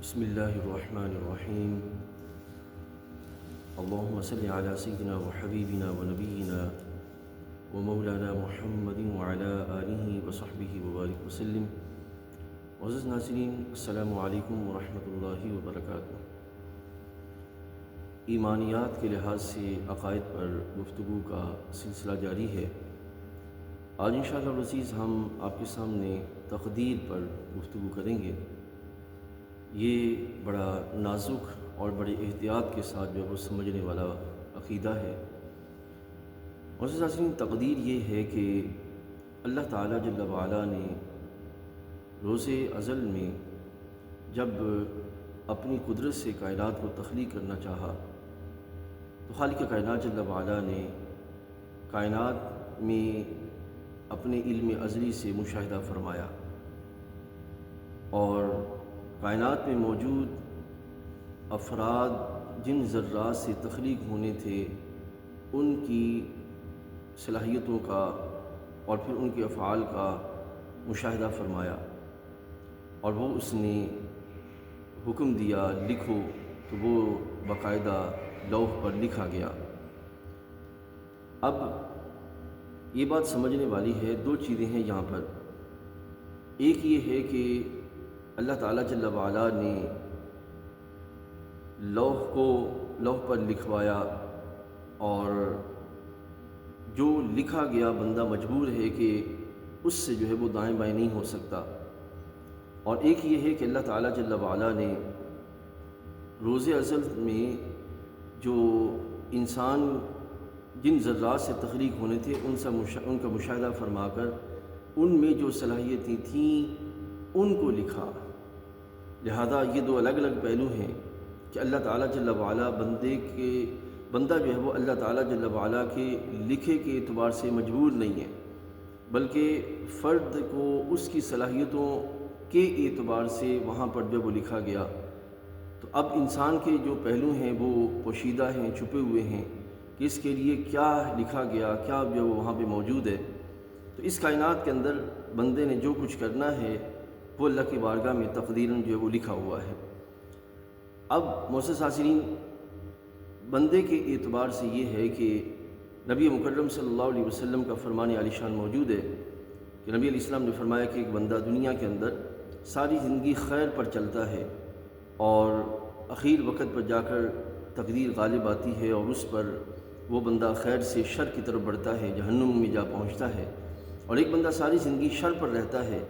بسم اللہ الرحمن الرحیم اللہم صلی علی سیدنا و حبیبنا و نبینا و مولانا محمد وعلی آلہ و صحبہ وبارک وسلم۔ معزز ناظرین، السلام علیکم ورحمۃ اللہ وبرکاتہ۔ ایمانیات کے لحاظ سے عقائد پر گفتگو کا سلسلہ جاری ہے۔ آج انشاءاللہ العزیز ہم آپ کے سامنے تقدیر پر گفتگو کریں گے۔ یہ بڑا نازک اور بڑے احتیاط کے ساتھ جو ہے وہ سمجھنے والا عقیدہ ہے۔ معزز ناظرین، تقدیر یہ ہے کہ اللہ تعالیٰ جل وعلا نے روز ازل میں جب اپنی قدرت سے کائنات کو تخلیق کرنا چاہا تو خالق کائنات جل وعلا نے کائنات میں اپنے علم ازلی سے مشاہدہ فرمایا اور کائنات میں موجود افراد جن ذرات سے تخلیق ہونے تھے ان کی صلاحیتوں کا اور پھر ان کے افعال کا مشاہدہ فرمایا، اور وہ اس نے حکم دیا لکھو، تو وہ باقاعدہ لوح پر لکھا گیا۔ اب یہ بات سمجھنے والی ہے، دو چیزیں ہیں یہاں پر۔ ایک یہ ہے کہ اللہ تعالیٰ جل وعلا نے لوح پر لکھوایا، اور جو لکھا گیا بندہ مجبور ہے کہ اس سے جو ہے وہ دائیں بائیں نہیں ہو سکتا۔ اور ایک یہ ہے کہ اللہ تعالیٰ جل وعلا نے روز ازل میں جو انسان جن ذرات سے تخلیق ہونے تھے ان کا مشاہدہ فرما کر ان میں جو صلاحیتیں تھیں ان کو لکھا۔ لہذا یہ دو الگ الگ پہلو ہیں کہ اللہ تعالیٰ جل وعلا بندہ جو ہے وہ اللہ تعالیٰ جل وعلا کے لکھے کے اعتبار سے مجبور نہیں ہے، بلکہ فرد کو اس کی صلاحیتوں کے اعتبار سے وہاں پر جب وہ لکھا گیا۔ تو اب انسان کے جو پہلو ہیں وہ پوشیدہ ہیں، چھپے ہوئے ہیں کہ اس کے لیے کیا لکھا گیا، کیا جو وہاں پہ موجود ہے۔ تو اس کائنات کے اندر بندے نے جو کچھ کرنا ہے وہ اللہ کی بارگاہ میں تقدیراً جو ہے وہ لکھا ہوا ہے۔ اب معزز حاضرین، بندے کے اعتبار سے یہ ہے کہ نبی مکرم صلی اللہ علیہ وسلم کا فرمان عالی شان موجود ہے کہ نبی علیہ السلام نے فرمایا کہ ایک بندہ دنیا کے اندر ساری زندگی خیر پر چلتا ہے اور اخیر وقت پر جا کر تقدیر غالب آتی ہے اور اس پر وہ بندہ خیر سے شر کی طرف بڑھتا ہے، جہنم میں جا پہنچتا ہے۔ اور ایک بندہ ساری زندگی شر پر رہتا ہے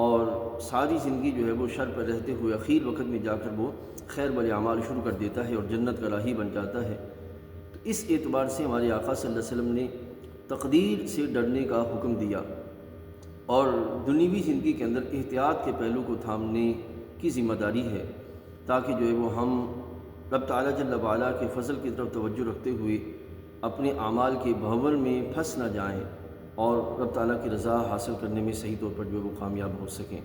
اور ساری زندگی جو ہے وہ شر پر رہتے ہوئے اخیر وقت میں جا کر وہ خیر والے اعمال شروع کر دیتا ہے اور جنت کا راہی بن جاتا ہے۔ تو اس اعتبار سے ہمارے آقا صلی اللہ علیہ وسلم نے تقدیر سے ڈرنے کا حکم دیا اور دنیوی زندگی کے اندر احتیاط کے پہلو کو تھامنے کی ذمہ داری ہے، تاکہ جو ہے وہ ہم رب تعالیٰ جل وعلا کے فضل کی طرف توجہ رکھتے ہوئے اپنے اعمال کے بھنور میں پھنس نہ جائیں اور رب تعالیٰ کی رضا حاصل کرنے میں صحیح طور پر جو ہے وہ کامیاب ہو سکیں۔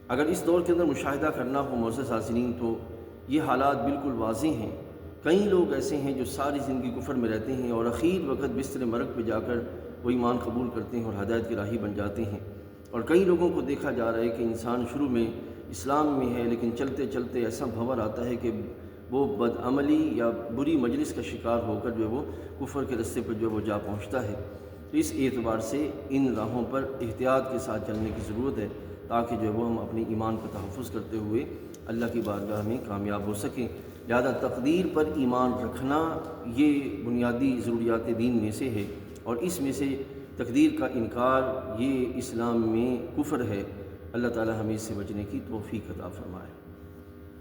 اگر اس دور کے اندر مشاہدہ کرنا ہو معزز حاضرین تو یہ حالات بالکل واضح ہیں۔ کئی لوگ ایسے ہیں جو ساری زندگی کفر میں رہتے ہیں اور اخیر وقت بستر مرگ پہ جا کر وہ ایمان قبول کرتے ہیں اور ہدایت کی راہی بن جاتے ہیں، اور کئی لوگوں کو دیکھا جا رہا ہے کہ انسان شروع میں اسلام میں ہے لیکن چلتے چلتے ایسا بھنور آتا ہے کہ وہ بدعملی یا بری مجلس کا شکار ہو کر جو ہے وہ کفر کے رستے پر جو ہے وہ جا پہنچتا ہے۔ تو اس اعتبار سے ان راہوں پر احتیاط کے ساتھ چلنے کی ضرورت ہے، تاکہ جو ہے وہ ہم اپنی ایمان کا تحفظ کرتے ہوئے اللہ کی بارگاہ میں کامیاب ہو سکیں۔ لہذا تقدیر پر ایمان رکھنا یہ بنیادی ضروریات دین میں سے ہے، اور اس میں سے تقدیر کا انکار یہ اسلام میں کفر ہے۔ اللہ تعالی ہمیں اس سے بچنے کی توفیق عطا فرمائے۔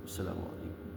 السلام علیکم۔